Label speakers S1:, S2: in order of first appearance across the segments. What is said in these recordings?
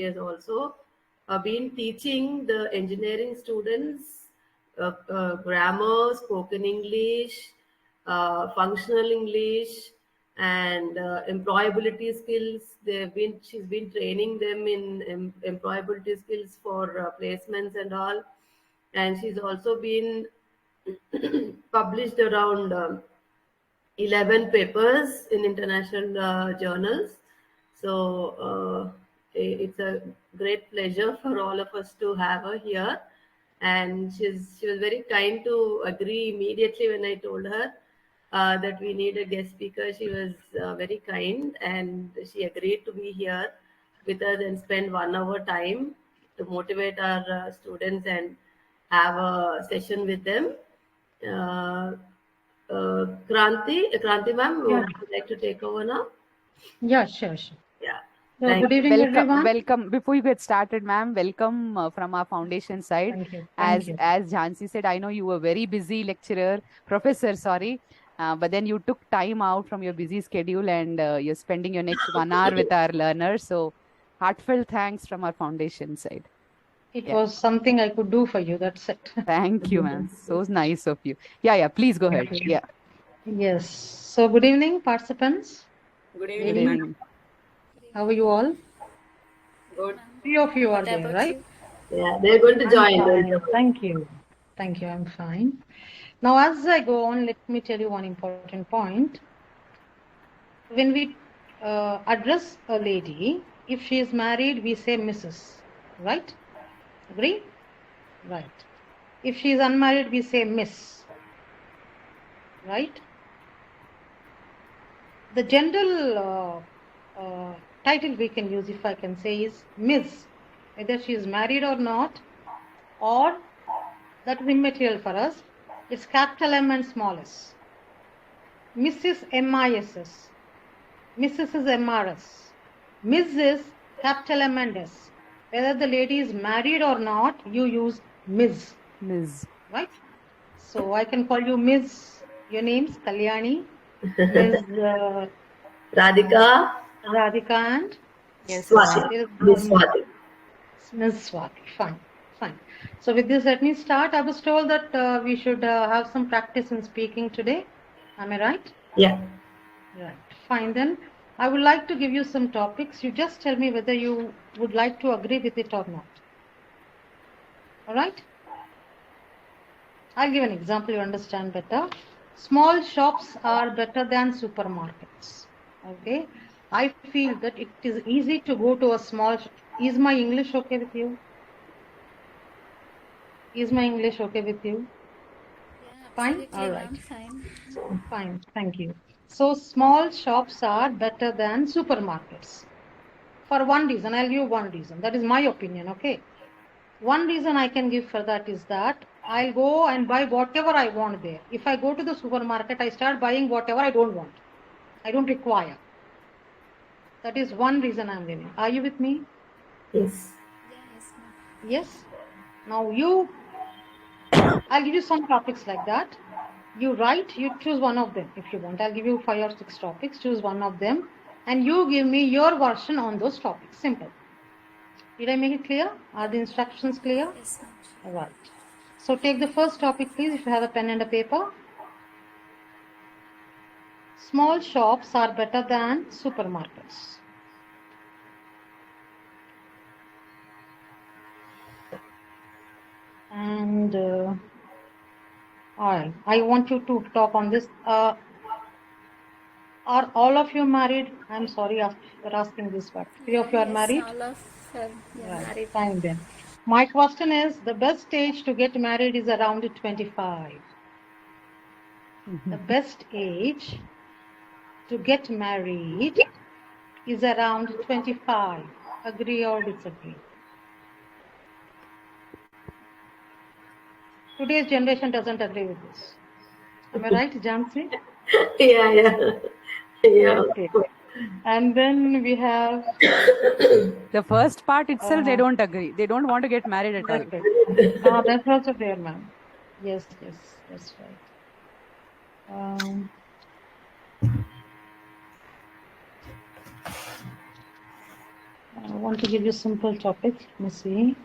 S1: has also been teaching the engineering students grammar, spoken English, functional English, and employability skills. She's been training them in employability skills for placements and all. And she's also been published around 11 papers in international journals. So it's a great pleasure for all of us to have her here. And she was very kind to agree immediately when I told her that we need a guest speaker. She was very kind, and she agreed to be here with us and spend 1 hour time to motivate our students and have a session with them. Uh, Kranthi ma'am,
S2: Yeah.
S1: would you like to take over now?
S2: Yeah, sure.
S1: Yeah.
S2: So,
S1: Thank
S2: good evening, everyone.
S3: Welcome. Before you get started, ma'am, welcome from our foundation side.
S2: Thank you.
S3: As Jhansi said, I know you were very busy professor, sorry. But then you took time out from your busy schedule and you're spending your next 1 hour with our learners. So, heartfelt thanks from our foundation side.
S2: It was something I could do for you. That's it.
S3: Thank you, ma'am. So nice of you. Yeah. Please go ahead. Yeah.
S2: Yes. So, good evening, participants.
S4: Good
S3: Good
S4: evening.
S3: evening.
S2: How are you all?
S4: Good.
S2: 3 of you are there, right?
S1: Yeah, they're going to join.
S2: Fine. Thank you. I'm fine. Now, as I go on, let me tell you one important point. When we address a lady, if she is married, we say Mrs. Right? Agree? Right. If she is unmarried, we say Miss. Right? The general title we can use, if I can say, is Ms. Whether she is married or not, or that is immaterial for us. It's capital M and small s. Mrs. MISS. Mrs. is MRS. Ms. is capital M and S. Whether the lady is married or not, you use Ms.
S3: Ms.
S2: Right? So I can call you Ms. Your name's Kalyani, Ms.
S1: Radhika.
S2: Radhika and
S1: Swati. Miss Swati.
S2: Ms. Swati. Fine. So with this, let me start. I was told that we should have some practice in speaking today. Am I right?
S1: Yeah.
S2: Right. Fine then. I would like to give you some topics. You just tell me whether you would like to agree with it or not. All right? I'll give an example you understand better. Small shops are better than supermarkets. Okay? I feel that it is easy to go to a small shop. Is my English okay with you? Is my English okay with you?
S5: Yeah,
S2: Fine? All right.
S5: Fine.
S2: Fine. Thank you. So small shops are better than supermarkets. For one reason, I'll give you one reason. That is my opinion, okay? One reason I can give for that is that I'll go and buy whatever I want there. If I go to the supermarket, I start buying whatever I don't want. I don't require. That is one reason I'm giving. Are you with me?
S1: Yes.
S2: Yes. Now I'll give you some topics like that. You write, you choose one of them if you want. I'll give you 5 or 6 topics, choose one of them, and you give me your version on those topics. Simple. Did I make it clear? Are the instructions clear?
S5: Yes, ma'am.
S2: All right. So take the first topic, please, if you have a pen and a paper. Small shops are better than supermarkets. And all right, I want you to talk on this. Are all of you married? I'm sorry for asking this, but 3 of you are married?
S5: All of married.
S2: Fine then. My question is, the best age to get married is around 25. The best age to get married is around 25. Agree or disagree? Today's generation doesn't agree with this. Am I right, Jansi?
S1: Yeah.
S2: Okay. And then we have...
S3: The first part itself, they don't agree. They don't want to get married at all.
S2: That's also there, ma'am. Yes, that's right. I want to give you simple topic. Let me see.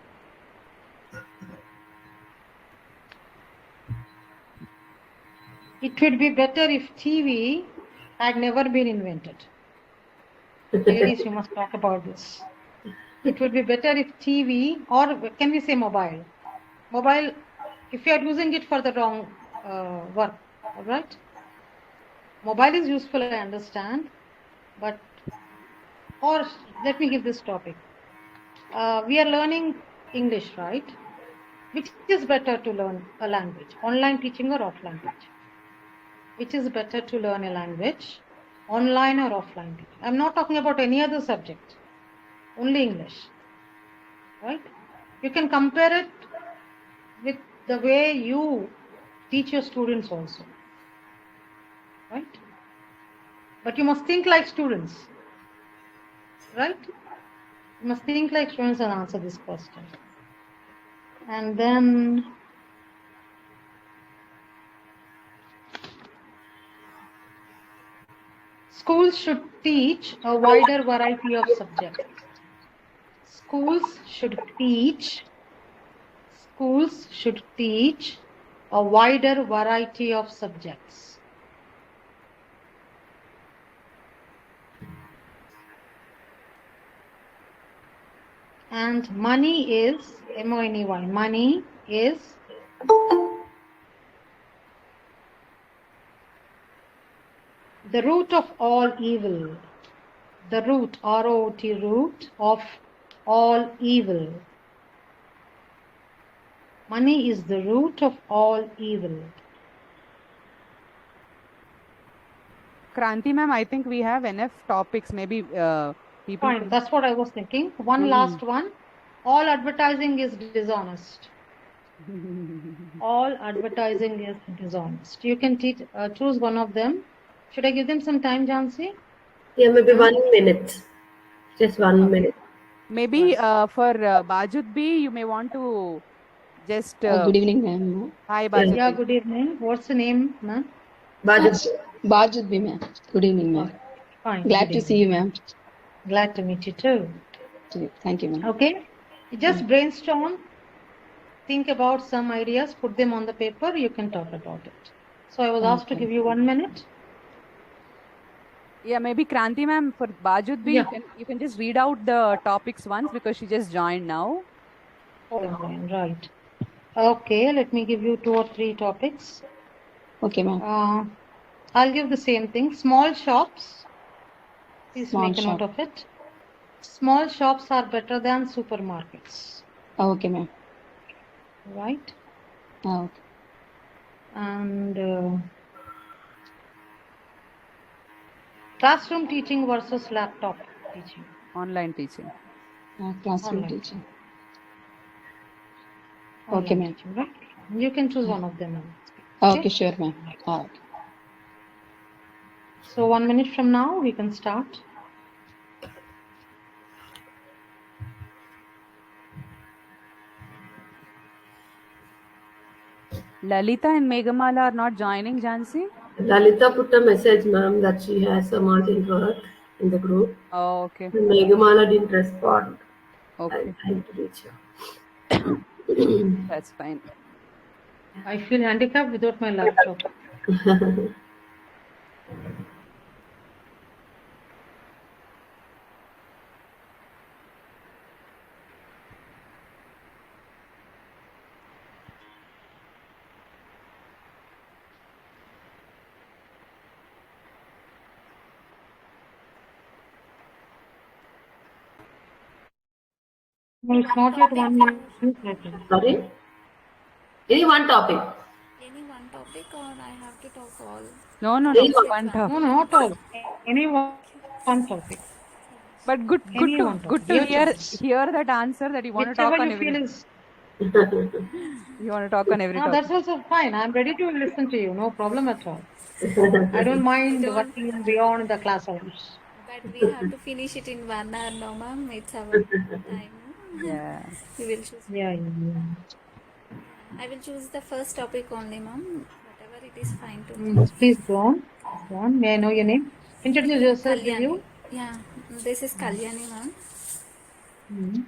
S2: It would be better if TV had never been invented. Ladies, you must talk about this. It would be better if TV, or can we say mobile? Mobile, if you are using it for the wrong work, all right? Mobile is useful, I understand, but, or let me give this topic. We are learning English, right? Which is better to learn a language, online teaching or offline teaching? Which is better to learn a language, online or offline teaching? I'm not talking about any other subject, only English, right? You can compare it with the way you teach your students also, right? But you must think like students, right? You must think like students and answer this question. And then schools should teach a wider variety of subjects. Schools should teach a wider variety of subjects. And money is, M-O-N-E-Y, money is the root of all evil. The root, R-O-T, root of all evil. Money is the root of all evil.
S3: Kranti ma'am, I think we have enough topics. Maybe people.
S2: Fine, that's what I was thinking. One last one. All advertising is dishonest. All advertising is dishonest. You can choose one of them. Should I give them some time, Jansi?
S1: Yeah, maybe 1 minute. Just 1 minute.
S3: Maybe for Bajud B, you may want to just.
S6: Good evening, ma'am.
S3: Hi, Bajud.
S2: Yeah, good evening. What's the name, ma'am?
S6: Bajud B, ma'am. Good evening, ma'am.
S2: Fine.
S6: Glad to see you, ma'am.
S2: Glad to meet you too.
S6: Thank you, ma'am.
S2: Okay. Just brainstorm. Think about some ideas. Put them on the paper. You can talk about it. So I was asked to give you 1 minute.
S3: Yeah, maybe Kranti ma'am, for Bajud B, you can just read out the topics once because she just joined now.
S2: Right. Okay, let me give you 2 or 3 topics.
S6: Okay, ma'am.
S2: I'll give the same thing. Small shops. Please make a note of it. Small shops are better than supermarkets.
S6: Okay, ma'am.
S2: Right?
S6: Okay.
S2: And classroom teaching versus laptop teaching.
S3: Online teaching.
S6: Classroom teaching. Okay, ma'am.
S2: Right? You can choose one of them.
S6: Okay, sure, ma'am. Okay.
S2: So 1 minute from now, we can start.
S3: Lalita and Meghamala are not joining, Jansi?
S1: Lalita put a message, ma'am, that she has some urgent work in the group.
S3: Oh, okay.
S1: Meghamala didn't respond.
S3: Okay.
S1: I had to reach her.
S3: That's fine.
S2: I feel handicapped without my laptop. No, it's not yet 1 minute.
S1: Sorry? Any one topic.
S5: Any one topic or I have to talk all?
S3: No, one topic.
S2: No, not all. Any one topic.
S3: But good to hear that answer that you want to talk on every. You want to talk on every topic.
S2: That's also fine. I'm ready to listen to you. No problem at all. I don't mind working beyond the class hours.
S5: But we have to finish it in 1 hour, no, ma'am. It's our time.
S3: Yeah.
S5: We will choose.
S2: Yeah.
S5: I will choose the first topic only, ma'am. Whatever it is fine to me.
S2: Please go on. Go on. May I know your name? Introduce yourself, will you?
S5: Yeah, this is Kalyani, ma'am. Okay,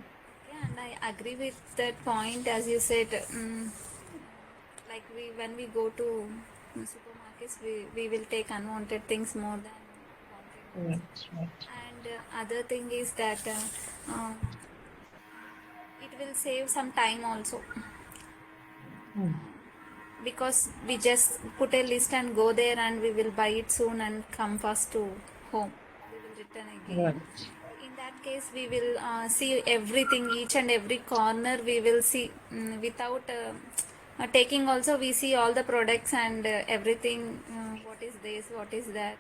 S5: and I agree with that point as you said. Like when we go to supermarkets, we will take unwanted things more than wanted ones.
S2: Right.
S5: And other thing is that it will save some time also, because we just put a list and go there and we will buy it soon and come fast to home. We will return again.
S2: Right.
S5: In that case, we will see everything, each and every corner we will see, without taking also we see all the products and everything, what is this, what is that.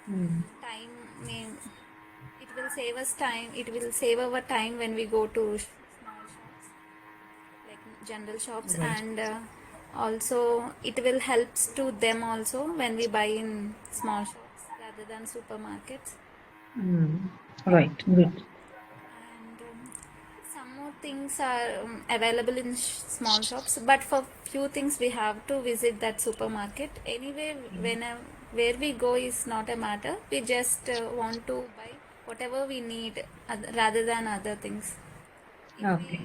S5: Time, it will save us time, it will save our time when we go to small shops like general shops.
S2: Right.
S5: And also it will helps to them also when we buy in small shops rather than supermarkets.
S2: Right. Good.
S5: And some more things are available in small shops, but for few things we have to visit that supermarket anyway. Where we go is not a matter, we just want to buy whatever we need rather than other things. If we
S2: Okay.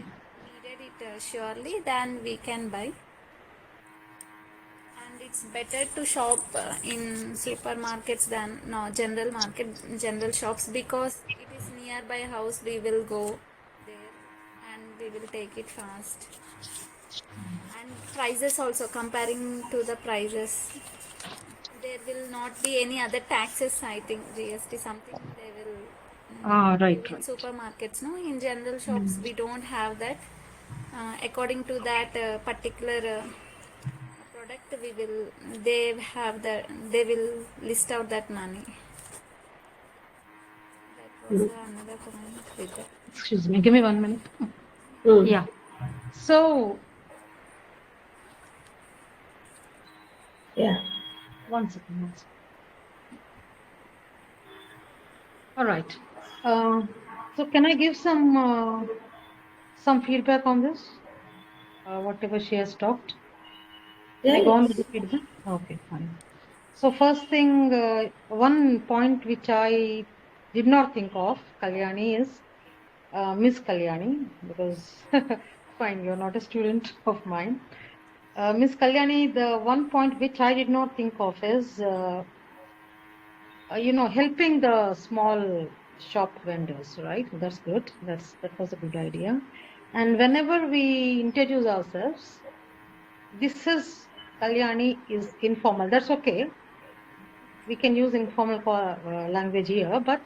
S5: needed it surely, then we can buy. And it's better to shop in supermarkets than general shops, because it is nearby house. We will go there and we will take it fast. And prices also, comparing to the prices, there will not be any other taxes. I think GST something they will give
S2: Right.
S5: in
S2: Right.
S5: supermarkets. No, in general shops we don't have that. According to that particular product, they will list out that money. That was another point with that.
S2: Excuse me. Give me 1 minute.
S1: Mm.
S2: Yeah. So
S1: Yeah.
S2: 1 second. All right. So can I give some feedback on this? Whatever she has talked.
S1: Yeah,
S2: I go on
S1: yes.
S2: with the feedback. Okay, fine. So first thing, one point which I did not think of, Kalyani, is Miss Kalyani, because fine, you're not a student of mine. Miss Kalyani, the one point which I did not think of is, helping the small shop vendors, right? That's good. That was a good idea. And whenever we introduce ourselves, this is Kalyani is informal. That's okay. We can use informal language here, but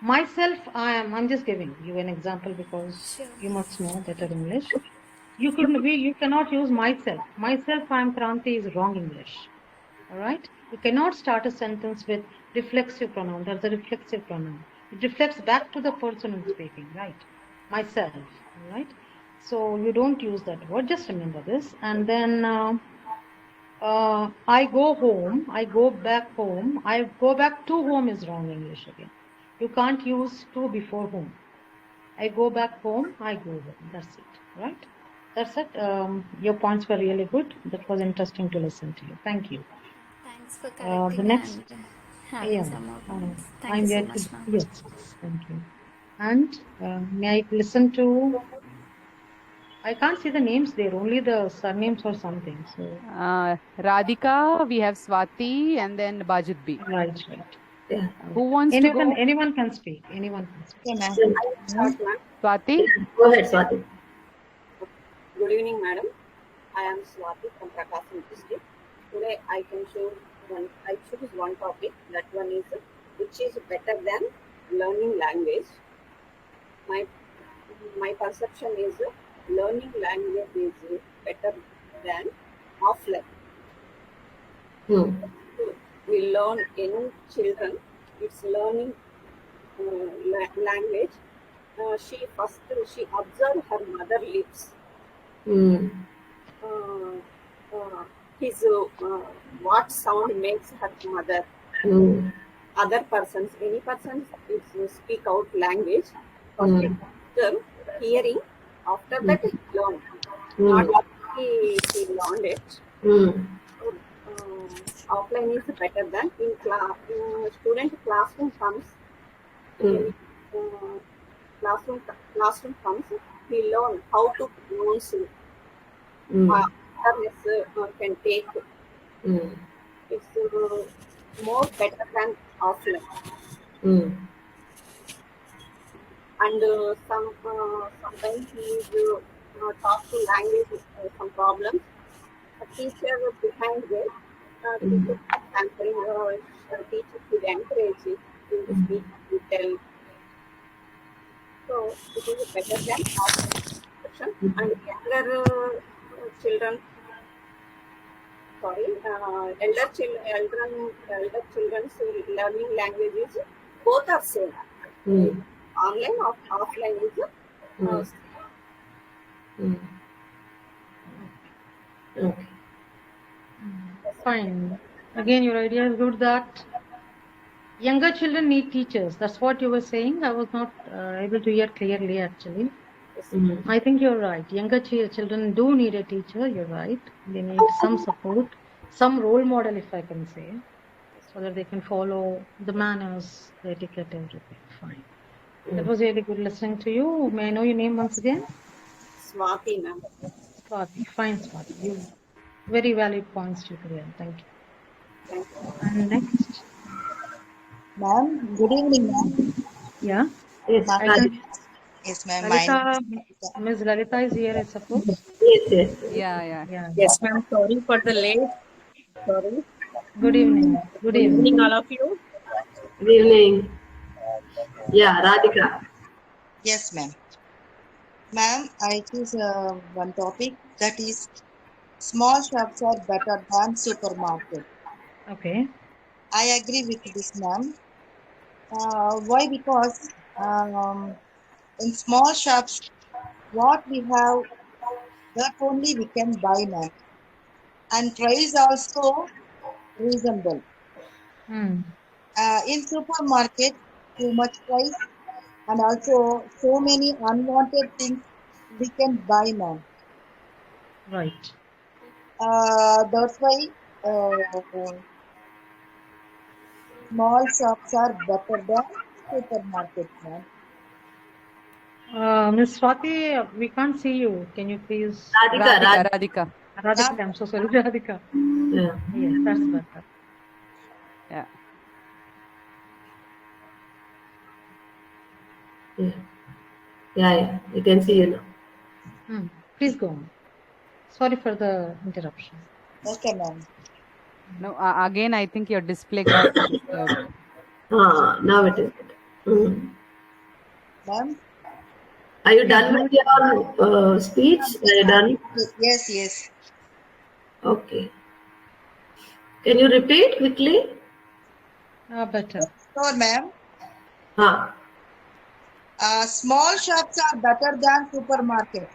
S2: myself, I'm just giving you an example because
S5: Sure.
S2: you must know better English. You cannot use myself. Myself, I'm Kranthi is wrong English. All right. You cannot start a sentence with reflexive pronoun. That's a reflexive pronoun. It reflects back to the person who's speaking, right? Myself. All right. So you don't use that word. Just remember this. And then I go home. I go back home. I go back to home is wrong English again. You can't use to before home. I go back home. I go home. That's it. Right. That's it. Your points were really good. That was interesting to listen to you. Thank you.
S5: Thanks for
S2: The
S5: correcting
S2: next,
S5: and having
S2: yeah,
S5: some more points. Thank you
S2: I'm
S5: so
S2: here
S5: much,
S2: to,
S5: ma'am.
S2: yes, thank you. And may I listen to, I can't see the names there, only the surnames or something. So,
S3: Radhika, we have Swati, and then Bajudbi.
S2: right.
S1: Yeah.
S3: Who wants to go?
S2: Anyone can speak. Anyone can speak.
S4: Okay, ma'am.
S1: Yeah.
S4: I will start, ma'am.
S3: Swati?
S1: Go ahead, Swati.
S4: Good evening, madam. I am Swati from Prakasam district. Today I choose one topic. That one is which is better than learning language. My my perception is learning language is better than offline.
S1: Hmm.
S4: We learn in children. It's learning language. She observed her mother lips.
S1: Hmm.
S4: Uh, uh, his what sound makes her mother.
S1: Hmm.
S4: Other persons, any person is speak out language. First
S1: Hmm.
S4: observe, hearing. After that he learn. Not
S1: Hmm.
S4: he learned it.
S1: Hmm.
S4: Offline is better than in class. Student classroom comes.
S1: Hmm.
S4: Uh, classroom comes, we learn how to pronounce
S1: Mm.
S4: otherness can take.
S1: Mm.
S4: It's more better than offline.
S1: Mm.
S4: And sometimes he is talk to language some problems. A teacher behind it,
S1: Mm.
S4: teacher pampering, teacher should encourage it to speak, to tell. So it is better than offline instruction. And younger children, sorry, elder children's learning languages, both are same. Uh,
S1: Mm.
S4: Online or offline is
S1: Mm. Mm. Okay.
S2: Fine. Again, your idea is good that younger children need teachers. That's what you were saying. I was not able to hear clearly, actually.
S1: Mm.
S2: I think you're right. Younger children do need a teacher. You're right. They need some support, some role model, if I can say, so that they can follow the manners, the etiquette, everything. Fine. That was really good listening to you. May I know your name once again?
S4: Swati, ma'am.
S2: Swati. Fine, Swati. You very valid points to clear. Thank you.
S4: Thank you.
S2: And next,
S7: Ma'am, good evening, ma'am.
S2: yeah,
S1: Yes,
S2: I
S1: Radhika.
S2: can.
S7: Yes, ma'am. My name
S2: Lalita,
S7: is
S2: Ms. Lalita is here, I suppose.
S1: Yes, yes.
S3: Yeah, yeah.
S2: Yeah.
S8: Yes, ma'am. Sorry for the late. Sorry.
S2: Good evening. Good
S8: Good
S2: evening.
S8: evening, all of you.
S1: Good evening. Yeah, Radhika.
S7: Yes, ma'am. Ma'am, I choose one topic that is small shops are better than supermarket.
S2: Okay.
S7: I agree with this, ma'am. Why? Because in small shops, what we have, that only we can buy, ma'am. And price also reasonable.
S2: Hmm.
S7: In supermarket, too much price and also so many unwanted things we can buy, ma'am.
S2: Right.
S7: That's why small shops are better than supermarkets, ma'am.
S2: Ms. Swati, we can't see you. Can you please?
S1: Radhika,
S3: Radhika, Radhika.
S2: Radhika,
S7: Ma'am,
S2: I'm so sorry, Radhika.
S1: Yeah.
S2: Yes, that's better.
S3: Yeah.
S1: Yeah. Yeah, yeah. You can see you now.
S2: Hmm. Please go on. Sorry for the interruption.
S7: okay, ma'am.
S3: No, again, I think your display got disturbed.
S1: Now it is good. Mm.
S7: Ma'am,
S1: Are you
S2: Yeah,
S1: done
S2: now
S1: with
S2: it's better.
S1: your speech? Are you done?
S7: Yes, yes.
S1: Okay. Can you repeat quickly?
S2: Better.
S7: Sure, ma'am.
S1: Huh.
S7: Small shops are better than supermarkets.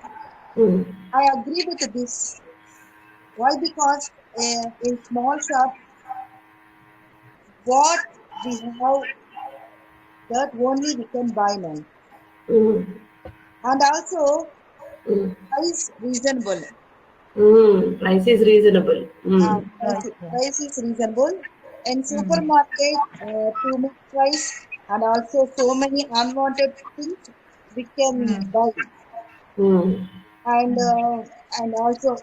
S1: Mm.
S7: I agree with this. Why? Because in small shops, what we have, that only we can buy, ma'am.
S1: Mm.
S7: And also,
S1: Mm.
S7: price reasonable.
S1: Mm. Price is reasonable. Mm.
S2: Right. Yeah.
S7: Price is reasonable. In
S2: Hmm.
S7: supermarket, too much price and also so many unwanted things we can
S2: Hmm.
S7: buy.
S1: Mm.
S7: And
S2: Hmm.
S7: also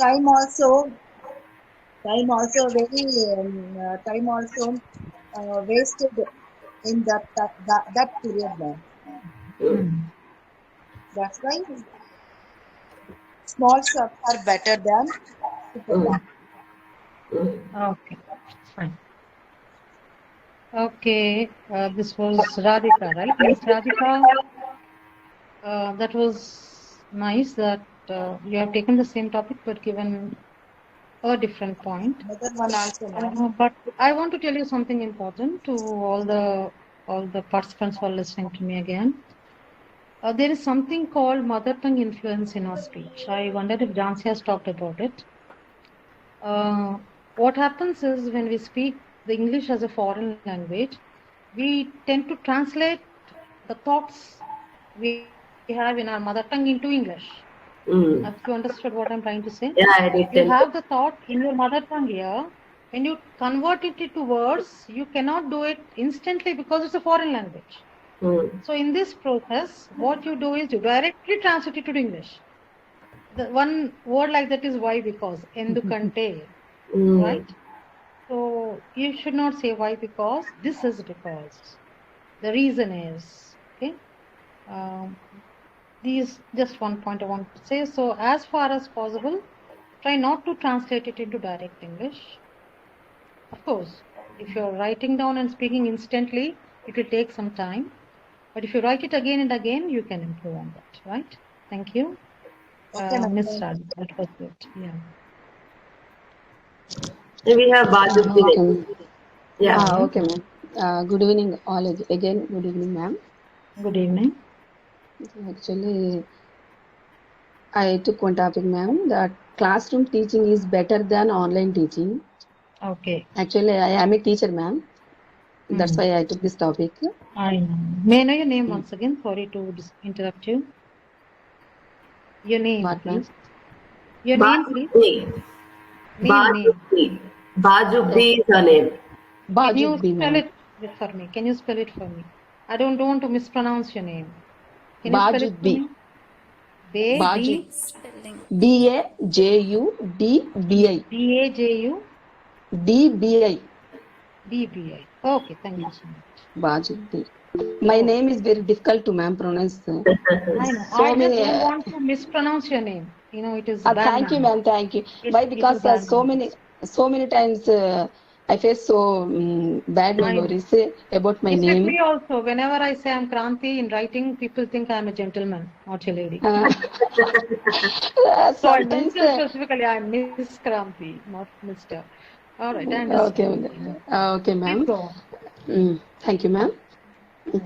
S7: time also time also wasted in that period, ma'am.
S1: Mm.
S2: Hmm.
S7: That's why small shops are better than
S1: Mm.
S7: supermarket.
S1: Mm.
S2: Okay. Fine. Okay. This was Radhika, right? Ms. Radhika, that was nice that you have taken the same topic but given a different point.
S7: Another one also, ma'am.
S2: But I want to tell you something important to all the participants who are listening to me again. There is something called mother tongue influence in our speech. I wonder if Jansi has talked about it. What happens is when we speak the English as a foreign language, we tend to translate the thoughts we have in our mother tongue into English. Have you
S1: Mm.
S2: understood what I'm trying to say?
S1: Yeah, I did
S2: You
S1: tell.
S2: have the thought in your mother tongue here. When you convert it into words, you cannot do it instantly because it's a foreign language. So in this process, what you do is you directly translate it to English. The one word like that is why because, endukante, right? So you should not say why because, this is because, the reason is, okay? These just one point I want to say. So as far as possible, try not to translate it into direct English. Of course, if you're writing down and speaking instantly, it will take some time. But if you write it again and again, you can improve on that, right? Thank you.
S7: Okay, ma'am.
S2: Miss Raj, that was good. Yeah.
S1: And we have Bajut
S6: Okay,
S1: today.
S6: ma'am.
S1: Yeah.
S6: Okay, ma'am. Good evening, all again. Good evening, ma'am.
S2: Good evening.
S6: Actually, I took one topic, ma'am, that classroom teaching is better than online teaching.
S2: Okay.
S6: Actually, I am a teacher, ma'am. That's why I took this topic.
S2: I know. May I know your name once again? Sorry to interrupt you. Your name,
S6: What, ma'am?
S2: please. Your name, please.
S1: Bajut.
S2: Name.
S1: Bajut is her name.
S2: Can you
S6: Bajut B,
S2: spell
S6: ma'am.
S2: it for me? Can you spell it for me? I don't want to mispronounce your name. Can you spell it
S6: Bajut
S2: for
S6: B.
S2: me? Bay.
S6: Bajut.
S5: Spelling.
S6: Bajudi.
S2: Baju.
S6: DBI.
S2: DBI. Okay, thank you so much.
S6: Bajut B. My name is very difficult to, ma'am, pronounce.
S2: I know.
S6: So
S2: I just
S6: many.
S2: don't want to mispronounce your name. You know, it is bad.
S6: Thank you, ma'am. Thank you. Why? Because so many times I face so bad memories about my
S2: It's
S6: name.
S2: with me also. Whenever I say I'm Kranthi in writing, people think I'm a gentleman, not a lady. So I mentioned specifically I'm Miss Kranthi, not Mr. All right, I understand.
S6: Okay, ma'am.
S2: Please go on.
S6: Thank you, ma'am.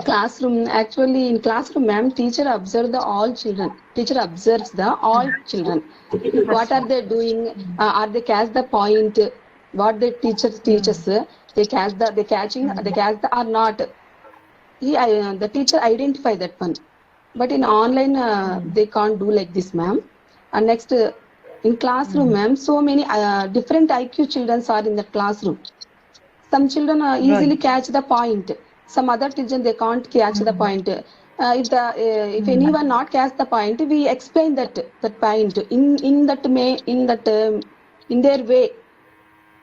S6: Actually in classroom, ma'am, teacher observes the all children. Teacher observes the all children. What are they doing? Are they catch the point? What the teacher teaches? They catch the or not? The teacher identify that one. But in online, they can't do like this, ma'am. And next, in classroom, ma'am, so many different IQ children are in the classroom. Some children easily catch the point. Some other children they can't catch the point. If anyone not catch the point, we explain that point in their way.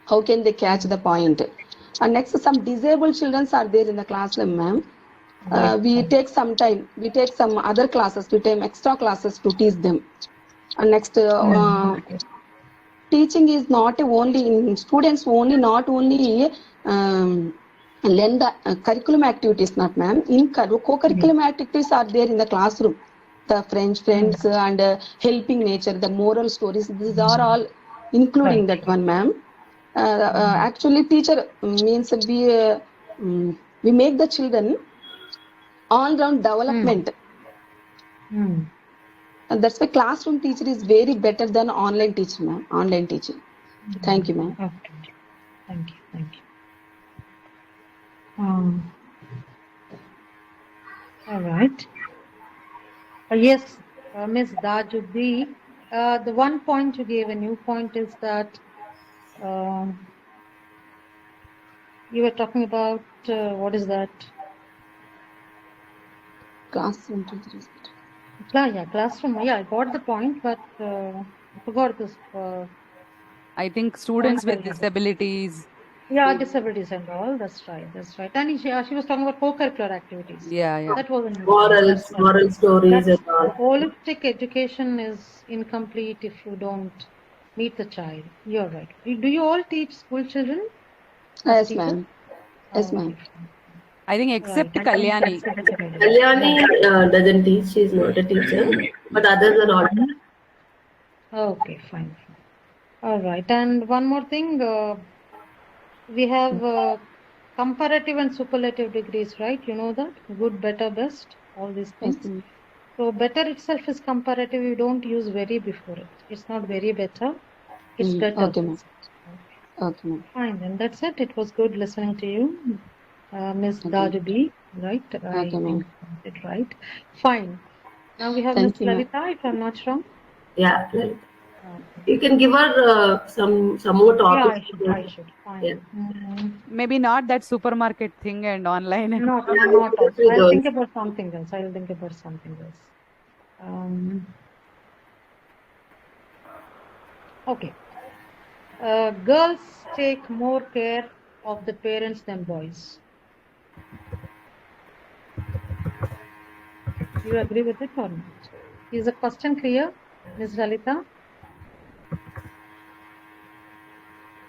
S6: How can they catch the point? And next, some disabled children are there in the classroom, ma'am. We take some time. We take some other classes. We take extra classes to teach them. And next, teaching is not only in students only, not only learn the curriculum activities, not ma'am. In co-curriculum activities are there in the classroom. The French friends and helping nature, the moral stories. These are all including that one, ma'am. Actually, teacher means we make the children all-round development. And that's why classroom teacher is very better than online teacher, ma'am. Online teaching. Thank you, ma'am.
S2: Okay. Thank you. All right. Yes, Miss Dajudi. The one point you gave, a new point, is that you were talking about what is that?
S6: Classroom teacher is
S2: better. Classroom. Yeah, I got the point, but I forgot this.
S3: I think students with disabilities.
S2: Yeah, disabilities and all. That's right. And she was talking about co-curricular activities.
S3: Yeah.
S2: That wasn't
S1: moral stories and all.
S2: Holistic education is incomplete if you don't meet the child. You're right. Do you all teach school children?
S6: Yes, ma'am. Yes, ma'am.
S3: I think except Kalyani.
S1: Kalyani doesn't teach. She's not a teacher. But others are all.
S2: Okay, fine. All right. And one more thing. We have comparative and superlative degrees, right? You know that? Good, better, best, all these things.
S6: Yes,
S2: so better itself is comparative. You don't use very before it. It's not very better. It's better.
S6: Okay, ma'am. Okay, ma'am.
S2: Fine. And that's it. It was good listening to you, Ms. Dajubi, right? I think it right. Fine. Now we have Ms. Lalita, if I'm not wrong.
S1: Yeah. You can give her some more
S2: Yeah,
S1: topics.
S2: I should. Fine.
S1: Yeah.
S3: Maybe not that supermarket thing and online.
S2: Not
S1: Yeah,
S2: also.
S1: especially
S2: I'll
S1: girls.
S2: think about something else. I'll think about something else. Okay. Girls take more care of the parents than boys. You agree with it or not? Is the question clear, Ms. Lalita?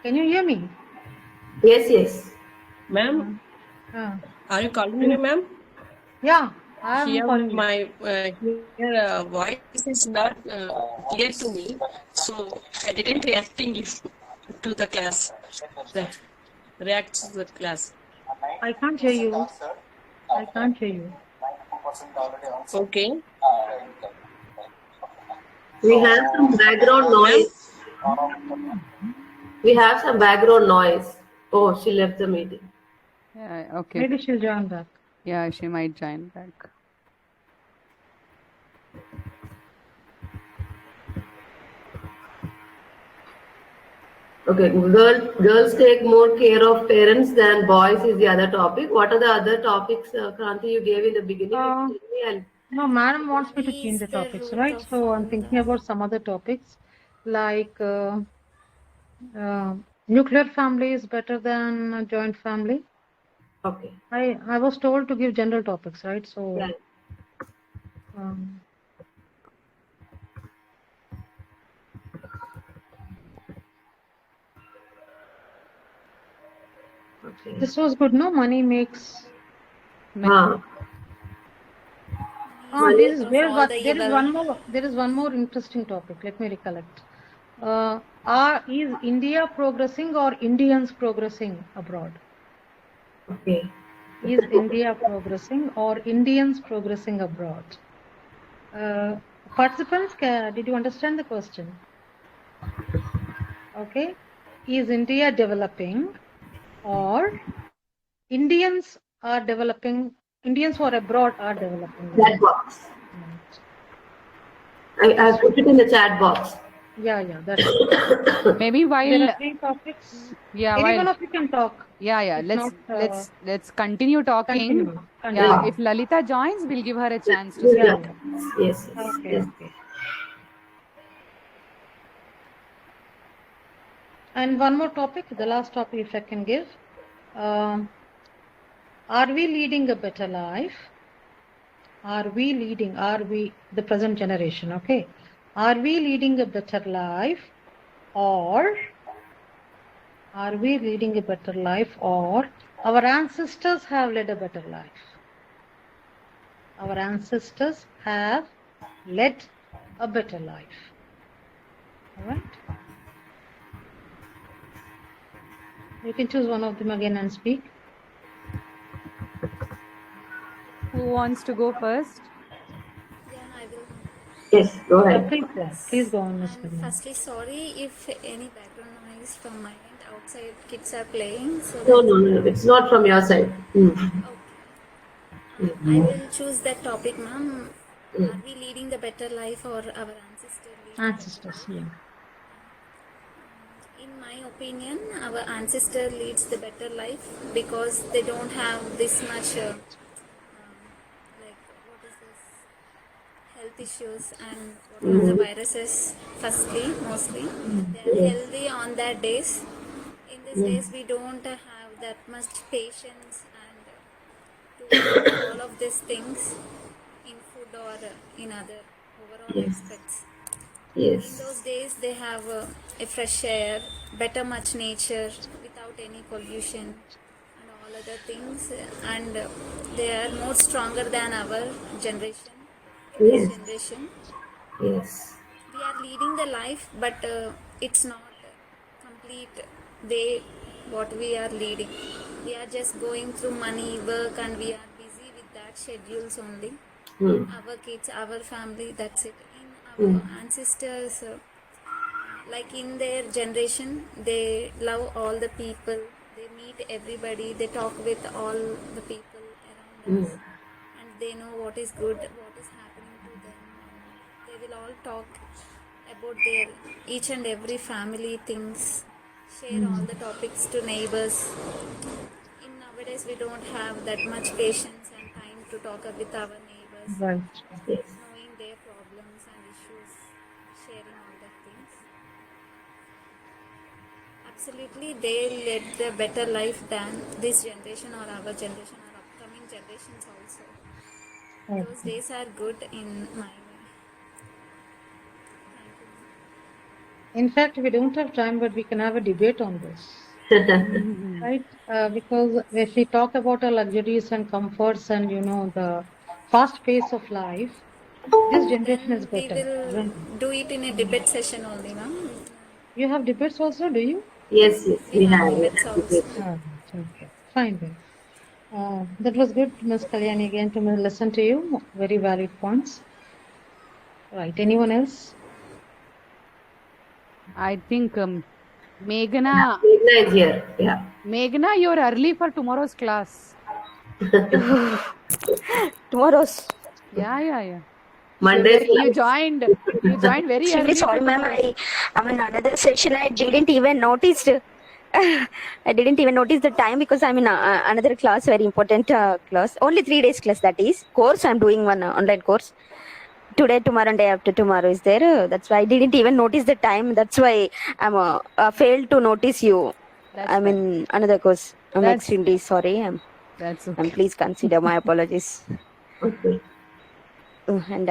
S2: Can you hear me?
S1: Yes.
S8: Ma'am,
S2: Uh,
S8: are you calling me, ma'am?
S2: yeah, I am
S8: Here,
S2: calling you.
S8: my voice is not clear to me, so I didn't reacting to the class. Re- React to the class.
S2: I can't hear you. I can't hear you.
S8: Okay,
S1: We have some background
S8: ma'am.
S1: noise. We have some background noise. Oh, she left the meeting.
S3: Yeah, okay.
S2: Maybe she'll join back.
S3: Yeah, she might join back.
S1: Okay, girls take more care of parents than boys is the other topic. What are the other topics, Kranti, you gave in the beginning?
S2: Uh,
S1: You tell me and
S2: No, madam wants me to
S5: Money
S2: change
S5: is
S2: the
S5: the
S2: topics,
S5: root
S2: right?
S5: of
S2: So
S5: all
S2: I'm thinking
S5: the.
S2: about some other topics like nuclear family is better than a joint family.
S1: okay.
S2: I was told to give general topics, right? So
S1: Yeah.
S2: um,
S1: Okay.
S2: this was good. No, money makes.
S1: Huh.
S5: Money is the
S1: Money.
S2: This is
S5: root of
S2: where,
S5: all
S2: but
S5: the
S2: there is
S5: evil.
S2: one more. There is one more interesting topic. Let me recollect. Is India progressing or Indians progressing abroad?
S1: Okay.
S2: Is India progressing or Indians progressing abroad? Participants, did you understand the question? Okay. Is India developing or Indians are developing, Indians who are abroad are developing
S1: Chat
S2: abroad?
S1: box.
S2: Right.
S1: I put it in the chat box.
S2: Yeah, that's good.
S3: Maybe
S2: There
S3: while
S2: are three topics.
S3: yeah,
S2: Any
S3: while
S2: one of you can talk.
S3: yeah,
S2: If
S3: let's
S2: not,
S3: let's continue talking.
S2: continue.
S3: Yeah,
S2: Continue.
S3: if Lalita joins, we'll give her a chance to
S2: Yeah,
S3: speak.
S2: yeah.
S1: Yes.
S2: Okay. And one more topic, the last topic, if I can give. Um, are we leading a better life? Are we, the present generation, okay? Are we leading a better life or are we leading a better life or our ancestors have led a better life? Our ancestors have led a better life. All right? You can choose one of them again and speak.
S3: Who wants to go first?
S5: Yeah, I will.
S1: Yes, go
S2: Yeah,
S1: ahead.
S2: please go on, Ms.
S5: And
S2: Padma.
S5: firstly, sorry if any background noise from my end outside kids are playing. So
S1: No. It's not from your side.
S5: okay. I will choose that topic, ma'am. Are we leading the better life or our ancestors lead the better
S2: Ancestors,
S5: life?
S2: yeah.
S5: In my opinion, our ancestor leads the better life because they don't have this much like what is this health issues and what all the viruses. Firstly, mostly they are
S1: Yes.
S5: healthy on their days. In these days, we don't have that much patience and to do all of these things in food or in other overall
S1: Yes.
S5: aspects. In
S1: Yes.
S5: those days, they have a fresh air, better much nature without any pollution and all other things, and they are more stronger than our generation. Today's
S1: Yes.
S5: generation,
S1: Yes.
S5: we are leading the life, but it's not complete way what we are leading. We are just going through money, work, and we are busy with that schedules only. Our kids, our family, that's it. In our ancestors, like in their generation, they love all the people, they meet everybody, they talk with all the people around us, and they know what is good, what is happening to them, and they will all talk about their each and every family things, share all the topics to neighbors. In nowadays, we don't have that much patience and time to talk with our neighbors,
S2: Right.
S1: Yes.
S5: knowing their problems and issues, sharing all the things. Absolutely, they led a better life than this generation or our generation or upcoming generations also. Those
S2: Okay.
S5: days are good in my way. Thank you.
S2: In fact, we don't have time, but we can have a debate on this. Right? Because if we talk about our luxuries and comforts and, the fast pace of life, this generation is
S5: Then we
S2: better,
S5: will
S2: isn't it?
S5: do it in a debate session only, ma'am.
S2: You have debates also, do you?
S1: Yes, yes,
S5: We have
S1: we
S5: debates
S1: have
S5: also.
S1: debates.
S2: Okay, fine then. That was good, Ms. Kalyani, again to listen to you. Very valid points. Right. Anyone else?
S3: I think Meghna,
S1: Meghna is here. Yeah.
S3: Meghna, you're early for tomorrow's class.
S9: Tomorrow's.
S3: Yeah, yeah, yeah.
S1: Monday's
S3: You
S1: class.
S3: joined. You joined very
S9: Extremely
S3: early for
S9: sorry, ma'am.
S3: tomorrow's.
S9: I'm in another session. I didn't even notice. I didn't even notice the time because I'm in another class, very important class. Only 3 days class, that is. Course, I'm doing one online course. Today, tomorrow, and day after tomorrow is there. That's why I didn't even notice the time. That's why I'm failed to notice you.
S3: That's
S9: I'm
S3: fine.
S9: in another course. I'm
S3: That's
S9: extremely sorry.
S3: that's
S9: And
S3: okay.
S9: please consider my apologies.
S1: Okay.
S9: And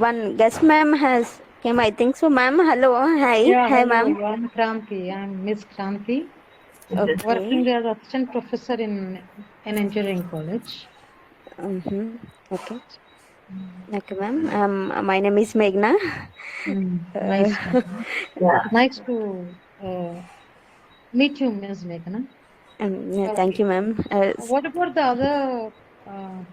S9: one guest ma'am has came, I think so. Ma'am, hello, hi,
S2: Yeah,
S9: hi,
S2: hello.
S9: ma'am.
S2: I'm Kranthi. I'm Miss Kranthi,
S9: Okay.
S2: working as assistant professor in an engineering college.
S9: Mm-hmm. Okay. Okay, ma'am. My name is Meghna.
S2: Nice.
S1: Yeah.
S2: Nice to meet you, Ms. Meghna.
S9: Yeah, thank
S2: Okay.
S9: you, ma'am.
S2: What about the other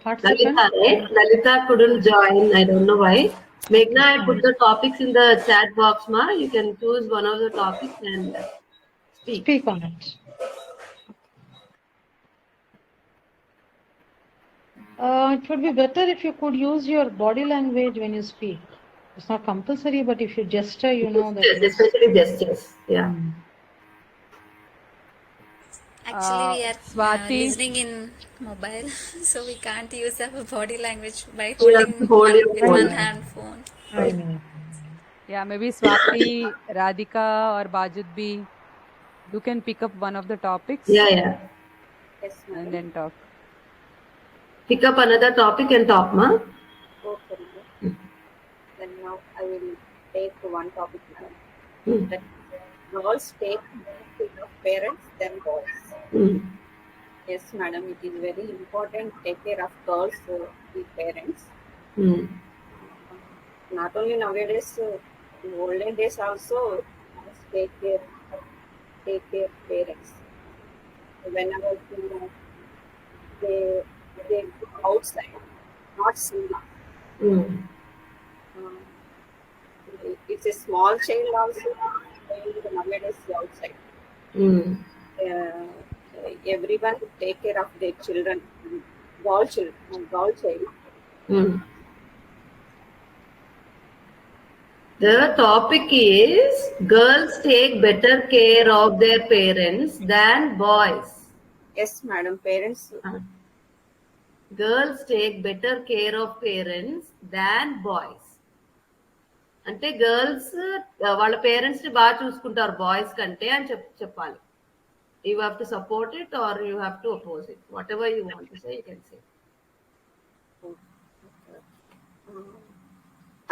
S2: participant?
S1: Lalita, right? Lalita couldn't join. I don't know why. Meghna, I put the topics in the chat box, ma. You can choose one of the topics and speak.
S2: Speak on it. It would be better if you could use your body language when you speak. It's not compulsory, but if you gesture, you know that
S1: Gestures,
S2: yes.
S1: especially gestures. Yeah.
S5: Actually, we are
S3: Swati,
S5: listening in mobile, so we can't use our body language by
S1: You have to
S5: holding
S1: hold
S5: one
S1: your
S5: with
S2: I
S5: one
S1: phone.
S2: know.
S5: hand phone.
S2: I know.
S3: yeah, maybe Swati, Radhika, or Bajudbi, you can pick up one of the topics
S1: Yeah, yeah.
S4: Yes,
S3: and
S4: madam.
S3: then talk.
S1: Pick up another topic and talk, ma.
S4: Okay, madam. Then now I will take one topic, madam.
S1: Hmm.
S4: That girls take more care of parents than boys.
S1: Hmm.
S4: Yes, madam. It is very important to take care of girls, the parents.
S1: Hmm.
S4: Not only nowadays, in olden days also, must take care of parents. Whenever they they go outside, not singing.
S1: Hmm.
S4: Um, it's a small child also going nowadays outside.
S1: Hmm.
S4: Uh, Everyone take care of their children, girl child.
S1: Hmm. The topic is girls take better care of their parents than boys.
S4: Yes, madam. Parents,
S1: Uh, Girls take better care of parents than boys. అంటే girls వాళ్ళ parents ని బాగా చూసుకుంటారు boys కంటే అని చెప్పాలి. You have to support it or you have to oppose it. Whatever you want to say, you can say.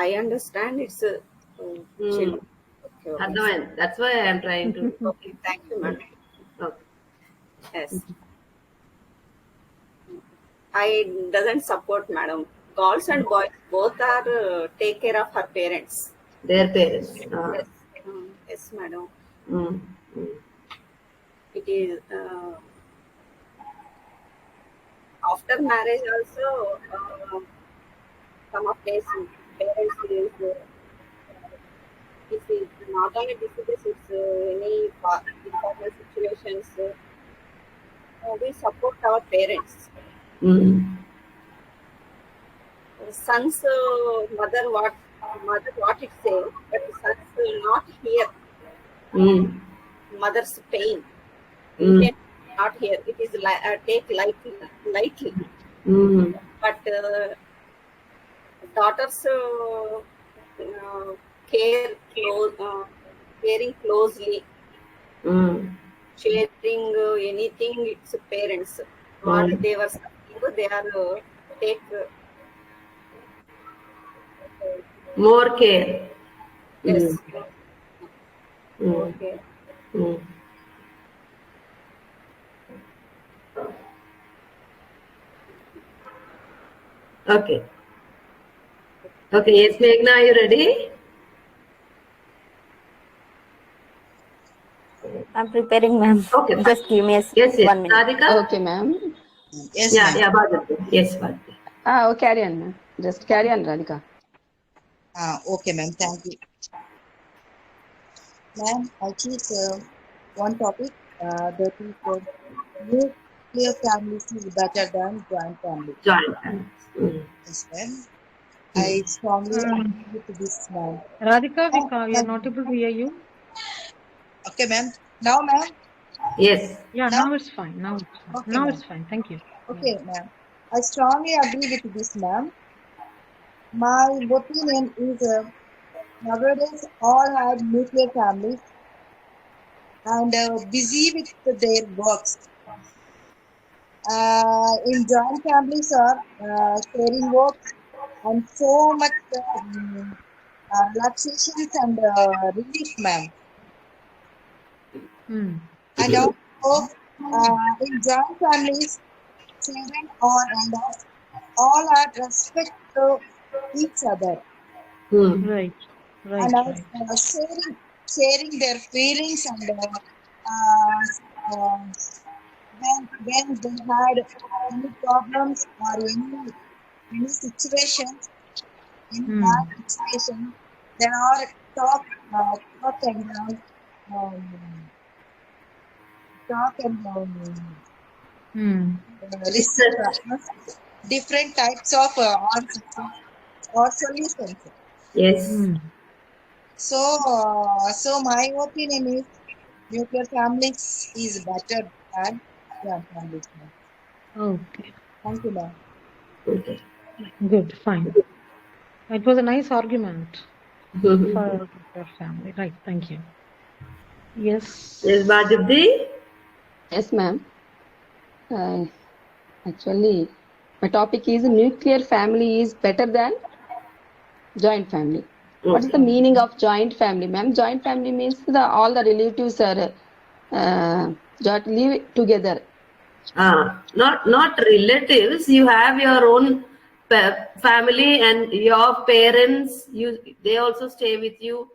S4: I understand it's a children. Okay, okay,
S1: అర్థమైంది. That's why I am trying to.
S4: okay. Thank you, madam.
S1: Okay.
S4: Yes, I doesn't support, madam. Girls and boys both are take care of her parents.
S1: Their parents.
S4: Yes, yes, madam.
S1: Mm. Mm.
S4: It is after marriage also. Some of these parents is not only diseases, it's any important situations. We support our parents.
S1: Mm.
S4: Son's mother, what mother what it say, but sons will not hear
S1: Mm.
S4: mother's pain.
S1: Mm.
S4: Intent not hear. It is take lightly.
S1: Mm.
S4: But daughters care close, caring closely,
S1: Mm.
S4: sharing anything. It's parents. What
S1: Mm.
S4: they were suffering, they are take
S1: More care. Mm.
S4: yes, more
S1: Mm.
S4: care.
S1: Mm. Okay. Okay. Yes, Meghna, are you ready?
S9: I'm preparing, ma'am.
S1: Okay, fine.
S9: Just give me
S1: Yes, yes.
S9: 1 minute.
S1: Radhika?
S6: Okay, ma'am.
S7: Yes,
S1: Yeah,
S7: ma'am.
S1: yeah, Bhagavathi. Yes, Bhagavathi.
S6: Oh, carry on, ma'am. Just carry on, Radhika.
S7: Okay, ma'am. Thank you. Ma'am, I choose one topic that is nuclear families is better than joint family.
S1: Joint families. Mm.
S7: Yes, ma'am.
S1: Mm.
S7: I strongly
S2: Um,
S7: agree with this, ma'am.
S2: Radhika, we are
S7: Ma'am,
S2: not able to hear you.
S7: okay, ma'am. Now, ma'am.
S1: Yes.
S2: Yeah,
S7: Now,
S2: now it's fine. Now it's fine.
S7: okay,
S2: Now
S7: ma'am.
S2: it's fine. Thank you. Yeah.
S7: Okay, ma'am. I strongly agree with this, ma'am. My opinion is nowadays all have nuclear families and busy with their works. In joint families are sharing works and so much relaxations and relief, ma'am.
S2: Hmm.
S7: And also in joint families, children are and all are respect to each other
S1: Mm.
S2: Right.
S7: and
S2: Right. Right.
S7: sharing their feelings and uh, when they had any problems or any situations, any
S2: Hmm.
S7: bad situation, there are talk and um, talk and
S2: Hmm.
S7: receive
S1: Discuss.
S7: different types of answers or solutions.
S1: Yes.
S2: Hmm.
S7: So my opinion is nuclear families is better than joint families, ma'am.
S2: Okay.
S7: Thank you, ma'am.
S1: Okay.
S2: Good. Fine. It was a nice argument
S1: Mhm.
S2: for your family. Right. Thank you.
S1: Yes,
S2: Yes.
S1: Bhagavathi?
S6: Yes, ma'am. Uh, actually, my topic is nuclear family is better than joint family. What is the
S1: Okay.
S6: meaning of joint family, ma'am? Joint family means all the relatives are joint live together.
S1: Not relatives. You have your own family and your parents. They also stay with you.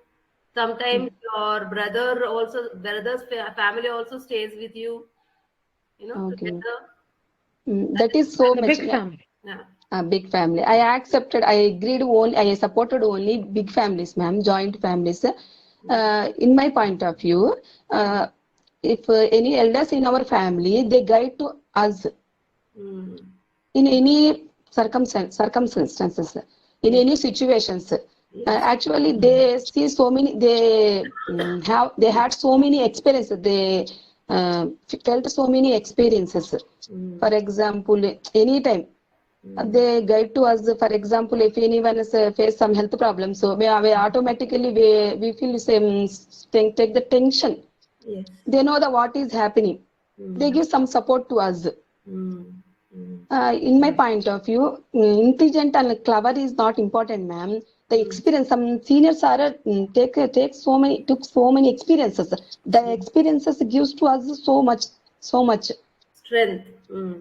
S1: Sometimes your brother's family also stays with you.
S6: Okay.
S1: Together. That
S6: That
S1: is
S6: is so
S2: The
S6: much.
S2: big family.
S1: yeah.
S6: A big family. I accepted. I agreed. Only I supported only big families, ma'am. Joint families. In my point of view, if any elders in our family, they guide to us
S1: Mm.
S6: in any circumstances, in
S1: Yes.
S6: any situations.
S1: Yes.
S6: Actually, they see so many. They had so many experiences. They felt so many experiences.
S1: Mm.
S6: For example, anytime. They guide to us. For example, if anyone is face some health problem, so we automatically we feel the same, take the tension.
S1: Yes.
S6: They know the what is happening. They
S1: Mm.
S6: give some support to us.
S1: Mm. Mm.
S6: In my point of view, intelligent and clever is not important, ma'am. The
S1: Mm.
S6: experience, some seniors are took so many experiences. The
S1: Mm.
S6: experiences gives to us so much,
S1: Strength. Mm.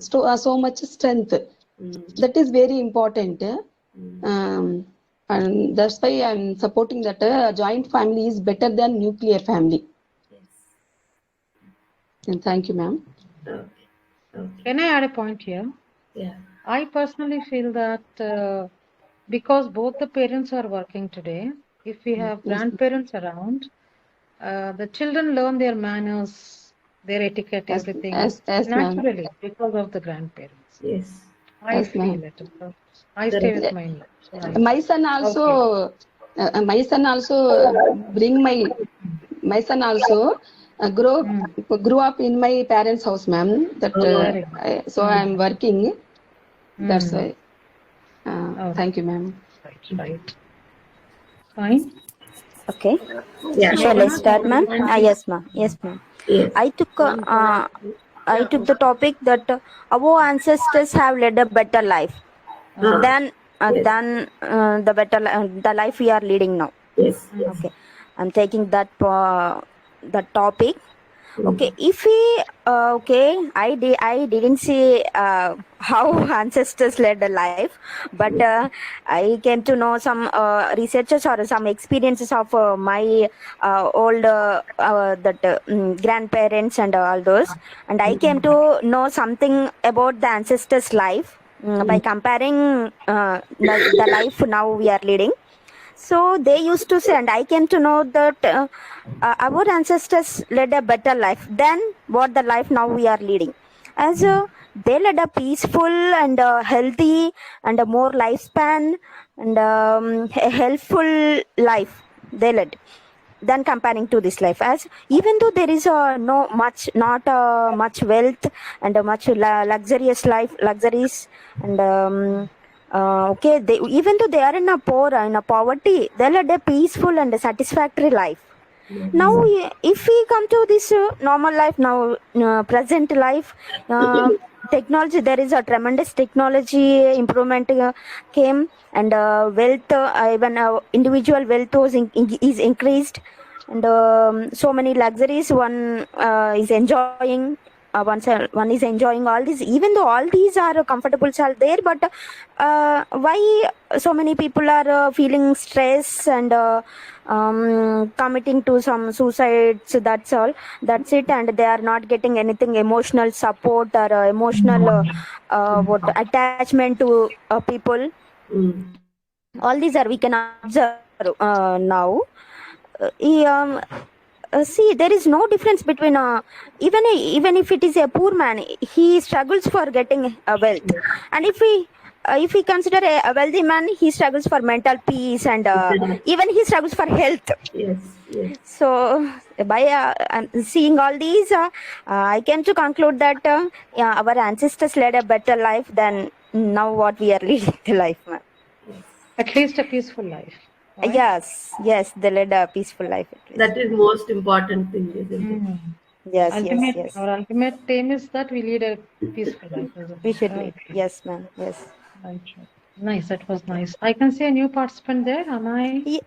S6: so much strength.
S1: Mm.
S6: That is very important.
S1: Mm.
S6: Um, and that's why I'm supporting that joint family is better than nuclear family.
S1: Yes.
S6: And thank you, ma'am.
S1: Okay. Okay.
S2: Can I add a point here?
S1: Yeah.
S2: I personally feel that because both the parents are working today, if we have
S6: Yes,
S2: grandparents around, the children learn their manners, their etiquette,
S6: yes,
S2: everything
S6: yes, ma'am.
S2: naturally because of the grandparents.
S1: Yes.
S2: I
S6: Yes,
S2: feel
S6: ma'am.
S2: it. I stay
S1: Correct.
S2: with my life.
S6: My son
S2: Okay.
S6: also My son also bring my son also grew up in my parents' house, ma'am. That
S2: Very good.
S6: so I am working. That's
S2: Mm.
S6: why. Thank you, ma'am.
S2: Right. Fine.
S9: Okay.
S1: Yeah.
S9: Shall I start, ma'am?
S2: Fine.
S9: Yes, ma'am. Yes, ma'am.
S1: Yes.
S9: I took the topic that our ancestors have led a better life
S1: Ah,
S9: than
S1: yes.
S9: the life we are leading now.
S1: Yes. Yes.
S9: Okay, I'm taking that topic.
S1: Mm.
S9: Okay, if we I didn't see how ancestors led a life, but I came to know some researchers or some experiences of my old grandparents and all those, and I came to know something about the ancestors' life by comparing the life now we are leading. So they used to say, and I came to know that our ancestors led a better life than what the life now we are leading. As they led a peaceful and healthy and a more lifespan and a healthful life they led than comparing to this life. As even though there is not much wealth and a much luxurious life luxuries and okay, even though they are in a poverty, they led a peaceful and a satisfactory life. Now if we come to this normal life now, present life, technology, there is a tremendous technology improvement came, and wealth, even individual wealth is increased, and so many luxuries one is enjoying, one is enjoying all these, even though all these are comfortables are there, but why so many people are feeling stress and committing to some suicides, that's it, and they are not getting anything emotional support or emotional what attachment to people.
S1: Mm.
S9: All these are we can observe now. He, see, there is no difference between even if it is a poor man, he struggles for getting wealth, and if we consider a wealthy man, he struggles for mental peace, and even he struggles for health.
S1: Yes. Yes.
S9: So by seeing all these, I came to conclude that yeah, our ancestors led a better life than now what we are leading the life, ma'am.
S2: At least a peaceful life. Right?
S9: Yes, they led a peaceful life at least.
S1: That is most important thing, isn't it?
S9: Yes.
S2: Our ultimate aim is that we lead a peaceful life, isn't
S9: We
S2: it?
S9: should lead.
S2: Okay.
S9: Yes, ma'am. Yes.
S2: Right. Nice. That was nice. I can see a new participant there. Am I?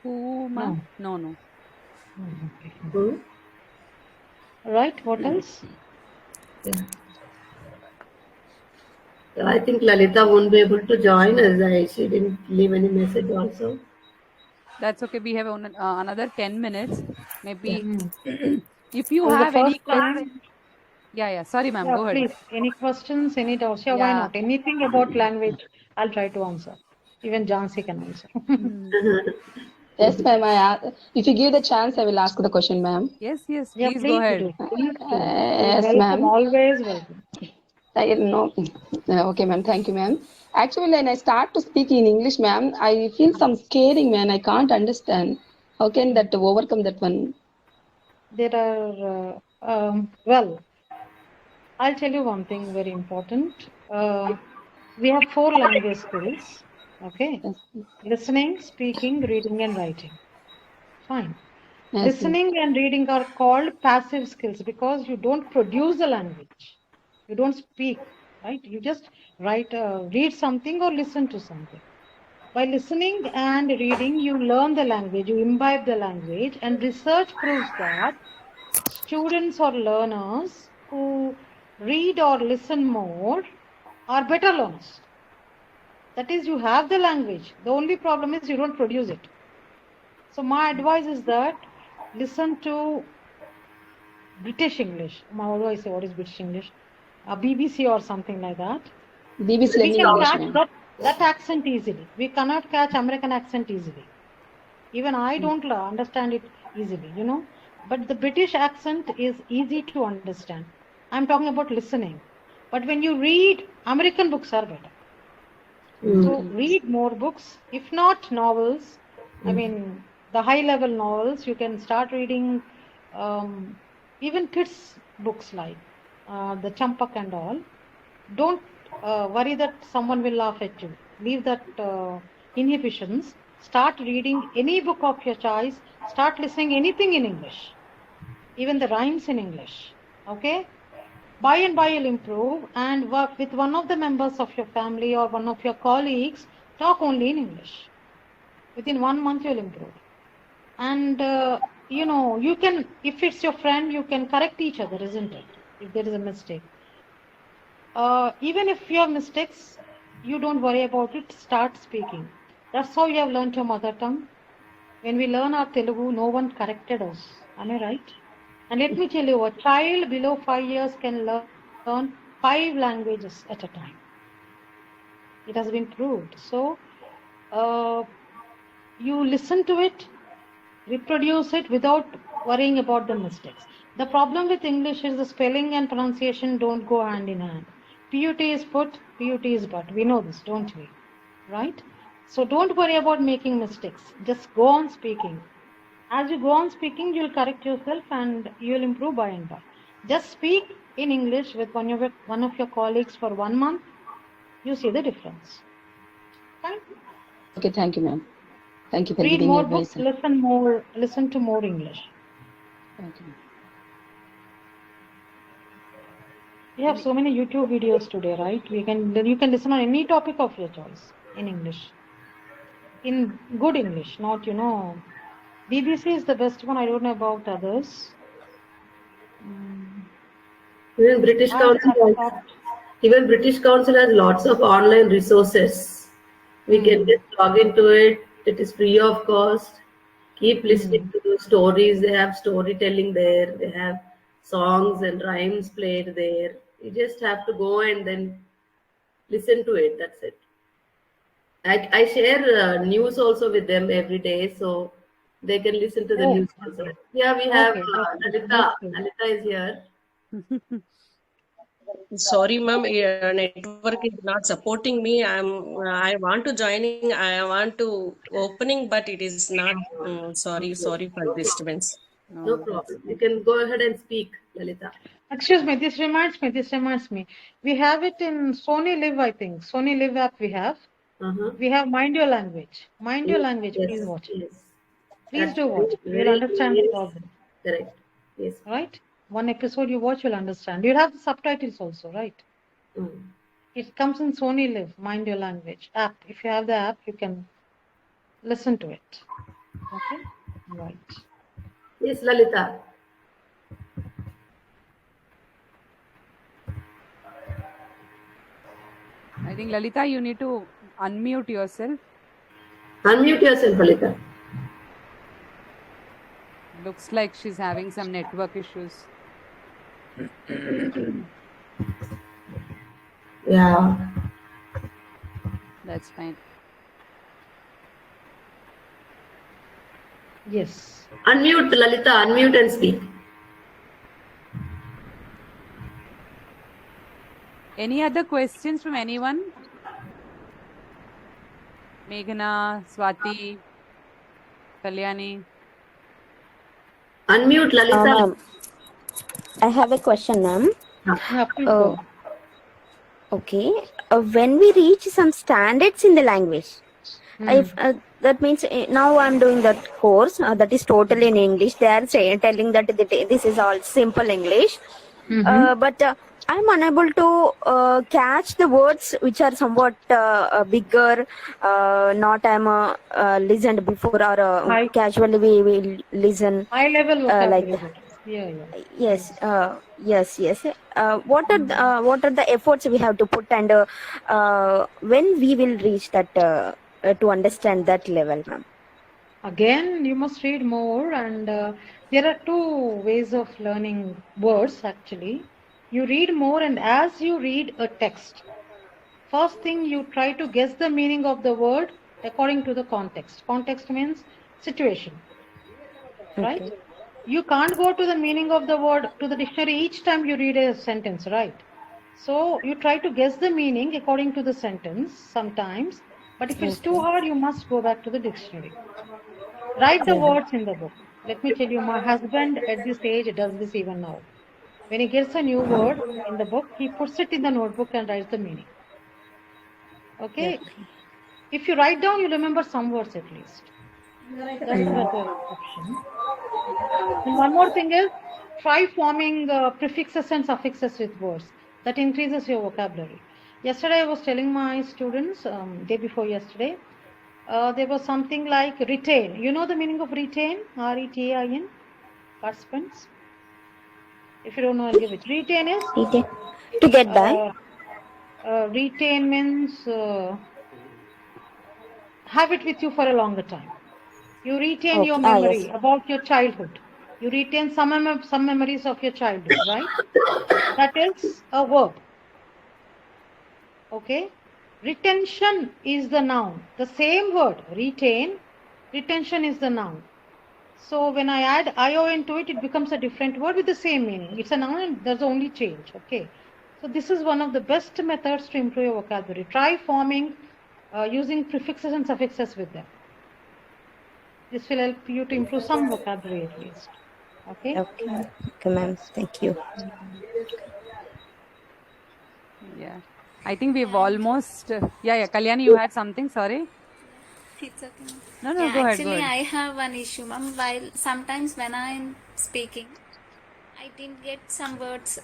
S3: Who, ma'am? No.
S2: Okay.
S1: Hmm?
S2: Right. What else?
S1: Yeah. I think Lalita won't be able to join us. She didn't leave any message also.
S3: That's okay. We have another 10 minutes. Maybe if you
S2: This is the
S3: have any
S2: first
S3: question.
S2: time.
S3: Yeah. Sorry, ma'am.
S2: Yeah,
S3: Go ahead.
S2: please. Any questions? Any doubts? Yeah, why
S3: Yeah.
S2: not? Anything about language, I'll try to answer. Even Jansi can answer.
S6: Yes, ma'am. If you give the chance, I will ask the question, ma'am.
S3: Yes.
S2: Yeah,
S3: Please go
S2: please
S3: ahead.
S2: do. Please do.
S6: Yes,
S2: Welcome.
S6: ma'am.
S2: Always welcome.
S6: I know. Okay, ma'am. Thank you, ma'am. Actually, when I start to speak in English, ma'am, I feel some scaring, man. I can't understand. How can that overcome that one?
S2: There are, well, I'll tell you one thing very important. We have 4 language skills. Okay.
S6: Yes,
S2: Listening, speaking, reading, and writing. Fine.
S6: yes,
S2: Listening and reading are called passive skills because you don't produce the language. You don't speak, right? You just read something or listen to something. By listening and reading, you learn the language, you imbibe the language, and research proves that students or learners who read or listen more are better learners. That is, you have the language. The only problem is you don't produce it. So my advice is that listen to British English. How do I say what is British English? BBC or something like that.
S6: BBC
S2: We
S6: learning
S2: can
S6: English,
S2: catch
S6: ma'am.
S2: that accent easily. We cannot catch American accent easily. Even I don't understand it easily, you know. But the British accent is easy to understand. I'm talking about listening. But when you read, American books are better. So read more books, if not novels. I mean, the high-level novels, you can start reading even kids' books like the Champak and all. Don't worry that someone will laugh at you. Leave that inhibitions. Start reading any book of your choice. Start listening anything in English, even the rhymes in English. Okay? By and by you'll improve, and work with one of the members of your family or one of your colleagues. Talk only in English. Within 1 month you'll improve. And you can, if it's your friend, you can correct each other, isn't it? If there is a mistake. Even if you have mistakes, you don't worry about it. Start speaking. That's how you have learned your mother tongue. When we learn our Telugu, no one corrected us. Am I right? And let me tell you, a child below 5 years can learn 5 languages at a time. It has been proved. So, you listen to it, reproduce it without worrying about the mistakes. The problem with English is the spelling and pronunciation don't go hand in hand. PUT is put, PUT is but. We know this, don't we? Right? So don't worry about making mistakes. Just go on speaking. As you go on speaking, you'll correct yourself and you'll improve by and by. Just speak in English with one of your colleagues for 1 month. You see the difference. Fine?
S6: Okay, thank you, ma'am. Thank you for
S2: Read
S6: giving
S2: more
S6: advice.
S2: books, listen to more English.
S6: Okay.
S2: We have so many YouTube videos today, right? You can listen on any topic of your choice in English. In good English, not, BBC is the best one. I don't know about others.
S1: Even British Council has lots of online resources. We can just log into it. It is free of cost. Keep listening to the stories. They have storytelling there. They have songs and rhymes played there. You just have to go and then listen to it. That's it. I share news also with them every day, so they can listen to the news also. Yeah, we have Lalita. Lalita is here.
S8: Sorry, ma'am, network is not supporting me. I want to joining. I want to opening, but it is not. Sorry for disturbance.
S1: No problem. You can go ahead and speak, Lalita.
S2: Excuse me, this reminds me. We have it in Sony Live, I think. Sony Live app we have. We have Mind Your Language. Mind Your Language, please watch it.
S1: Yes.
S2: Please do watch it. You'll understand the problem.
S1: Correct. Yes.
S2: Right? One episode you watch, you'll understand. You'll have the subtitles also, right? It comes in Sony Live, Mind Your Language app. If you have the app, you can listen to it. Okay? Right.
S1: Yes, Lalita.
S3: I think, Lalita, you need to unmute yourself.
S1: Unmute yourself, Lalita.
S3: Looks like she's having some network issues.
S1: Yeah.
S3: That's fine.
S2: Yes.
S1: Unmute, Lalita. Unmute and speak.
S3: Any other questions from anyone? Meghana, Swati, Kalyani.
S1: Unmute, Lalita.
S9: I have a question, ma'am.
S2: Go.
S9: Okay. When we reach some standards in the language, if that means now I'm doing that course that is totally in English. They are telling that this is all simple English, but I'm unable to catch the words which are somewhat bigger. Not I'm listened before or casually we will listen.
S2: High level
S9: like yes. What are the efforts we have to put, and when we will reach that to understand that level, ma'am?
S2: Again, you must read more, and there are 2 ways of learning words actually. You read more, and as you read a text, first thing you try to guess the meaning of the word according to the context. Context means situation, right?
S9: Okay.
S2: You can't go to the meaning of the word to the dictionary each time you read a sentence, right? So you try to guess the meaning according to the sentence sometimes, but if it's too hard, you must go back to the dictionary. Write the words in the book. Let me tell you, my husband at this age does this even now. When he gets a new word in the book, he puts it in the notebook and writes the meaning. Okay? If you write down, you remember some words at least. That's the better option. And one more thing is, try forming prefixes and suffixes with words. That increases your vocabulary. Yesterday, I was telling my students, day before yesterday, there was something like retain. You know the meaning of retain? R-E-T-A-I-N? Participants? If you don't know, I'll give it. Retain is?
S9: Retain. To get back.
S2: Retain means have it with you for a longer time. You retain your memory about your childhood. You retain some memories of your childhood, right? That is a verb. Okay? Retention is the noun. The same word, retain, retention is the noun. So when I add ION to it, it becomes a different word with the same meaning. It's a noun and there's only change. Okay. So this is one of the best methods to improve your vocabulary. Try forming using prefixes and suffixes with them. This will help you to improve some vocabulary at least. Okay?
S9: Okay, ma'am. Thank you.
S3: Yeah. I think we've almost. Yeah. Kalyani, you had something? Sorry.
S5: It's okay.
S3: No,
S5: Yeah,
S3: go ahead.
S5: actually, I have one issue, ma'am. While sometimes when I'm speaking, I didn't get some words.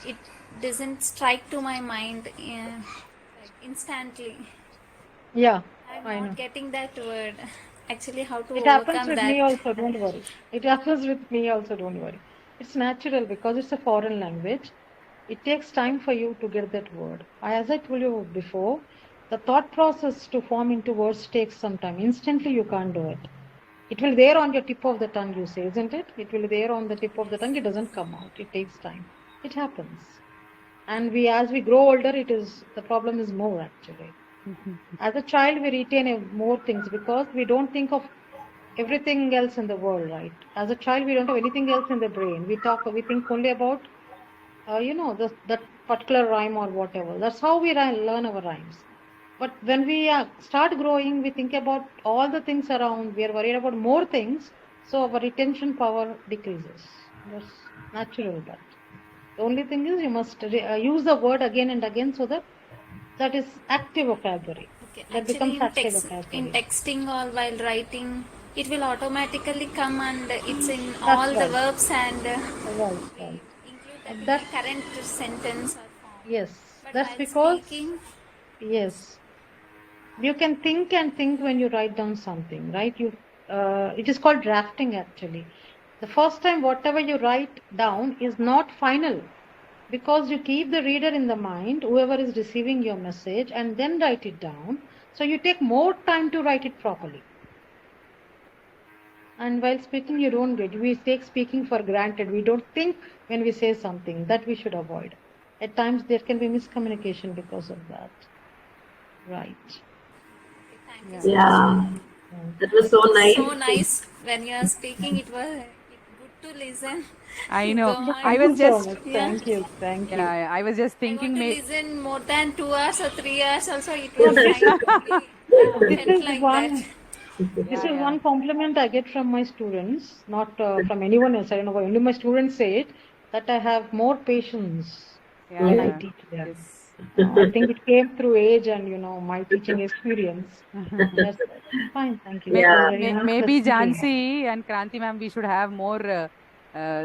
S5: It doesn't strike to my mind like instantly.
S2: Yeah,
S5: I'm
S2: I
S5: not
S2: know.
S5: getting that word. Actually, how to
S2: It happens
S5: overcome
S2: with
S5: that?
S2: me also, don't worry. It happens with me also, don't worry. It's natural because it's a foreign language. It takes time for you to get that word. As I told you before, the thought process to form into words takes some time. Instantly, you can't do it. It will there on your tip of the tongue, you say, isn't it? It will there on the tip of the tongue. It doesn't come out. It takes time. It happens. And as we grow older, the problem is more actually. As a child, we retain more things because we don't think of everything else in the world, right? As a child, we don't have anything else in the brain. We think only about, that particular rhyme or whatever. That's how we learn our rhymes. But when we start growing, we think about all the things around. We are worried about more things, so our retention power decreases. That's natural, but the only thing is you must use the word again and again so that is active vocabulary.
S5: Okay.
S2: That
S5: Actually,
S2: becomes active vocabulary.
S5: in texting or while writing, it will automatically come and it's in
S2: That's
S5: all the
S2: right.
S5: verbs and
S2: Right.
S5: include that in
S2: That's
S5: the current sentence or form.
S2: yes.
S5: But
S2: That's
S5: while
S2: because
S5: speaking,
S2: yes, you can think and think when you write down something, right? It is called drafting actually. The first time whatever you write down is not final because you keep the reader in the mind, whoever is receiving your message, and then write it down. So you take more time to write it properly. And while speaking, you don't get. We take speaking for granted. We don't think when we say something. That we should avoid. At times there can be miscommunication because of that. Right.
S5: thank you so much.
S1: Yeah, that was so nice.
S5: So nice when you are speaking. It was good to listen.
S3: I know.
S5: Go
S3: I
S2: Thank
S3: was
S2: you so
S3: just.
S2: much.
S5: Yeah.
S2: Thank you. Thank you.
S3: Yeah, I was just
S5: I
S3: thinking.
S5: want to listen more than 2 hours or 3 hours. Also, it was fine.
S2: This
S5: Felt
S2: is
S5: like
S2: one.
S5: that.
S2: This is one compliment I get from my students, not from anyone else. I don't know why. Only my students say it, that I have more patience when I teach them.
S3: Yes.
S2: I think it came through age and my teaching experience. That's fine. Thank you. That was very nice
S3: Maybe
S2: listening to you.
S3: Jhansi and Kranthi ma'am, we should have more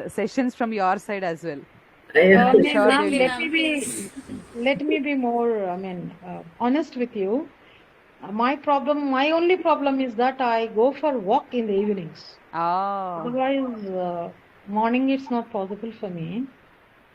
S3: sessions from your side as well.
S2: Ma'am,
S3: sure
S5: Definitely,
S3: they'll
S5: ma'am, please.
S2: let me be more, honest with you. My only problem is that I go for walk in the evenings.
S3: Oh.
S2: Otherwise, morning it's not possible for me.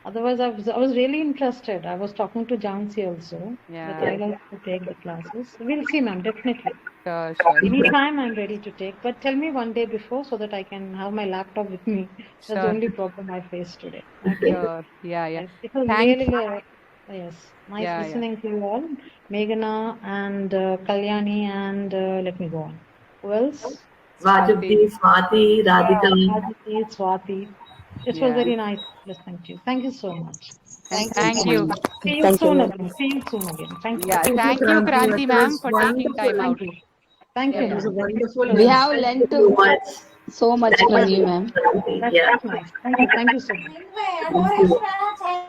S2: Otherwise, I was really interested. I was talking to Jhansi also. That I like to take the classes. We'll see, ma'am, definitely.
S3: Sure.
S2: Anytime I'm ready to take. But tell me one day before so that I can have my laptop with me. That's the only problem I face today. Okay?
S3: Sure. Yeah.
S2: It was really, yes, nice listening to you all. Meghana and Kalyani and let me go on. Who else?
S1: Vajupti, Swati, Radhika.
S2: Swati. It was very nice listening to you. Thank you so much.
S3: And
S7: Thank
S3: thank
S7: you.
S3: you.
S2: See you
S9: Thank you,
S2: soon
S9: ma'am.
S2: again. See you soon again. Thank you.
S3: Yeah, thank you, Kranti ma'am, for taking time out.
S2: Thank you. Thank you,
S1: It was a
S2: ma'am.
S1: wonderful.
S6: We have
S1: Thank
S6: learnt
S1: you so much.
S6: so much
S1: Thank
S6: from
S1: you,
S6: you, ma'am.
S1: Kranthi.
S2: That's
S1: Yeah.
S2: nice. Thank you. Thank you so much.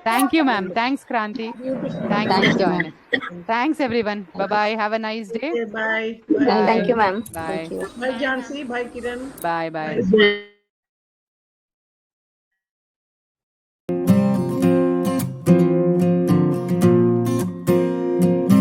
S3: Thank you, ma'am. Thanks, Kranti. Thanks for
S6: Thank you, ma'am.
S3: joining. Thanks, everyone. Bye-bye. Have a nice day.
S1: Okay, bye.
S9: Thank
S3: Bye.
S9: you, ma'am.
S3: Bye.
S9: Thank you.
S1: Bye, Jansi. Bye, Kiran.
S3: Bye. Bye.
S1: Bye.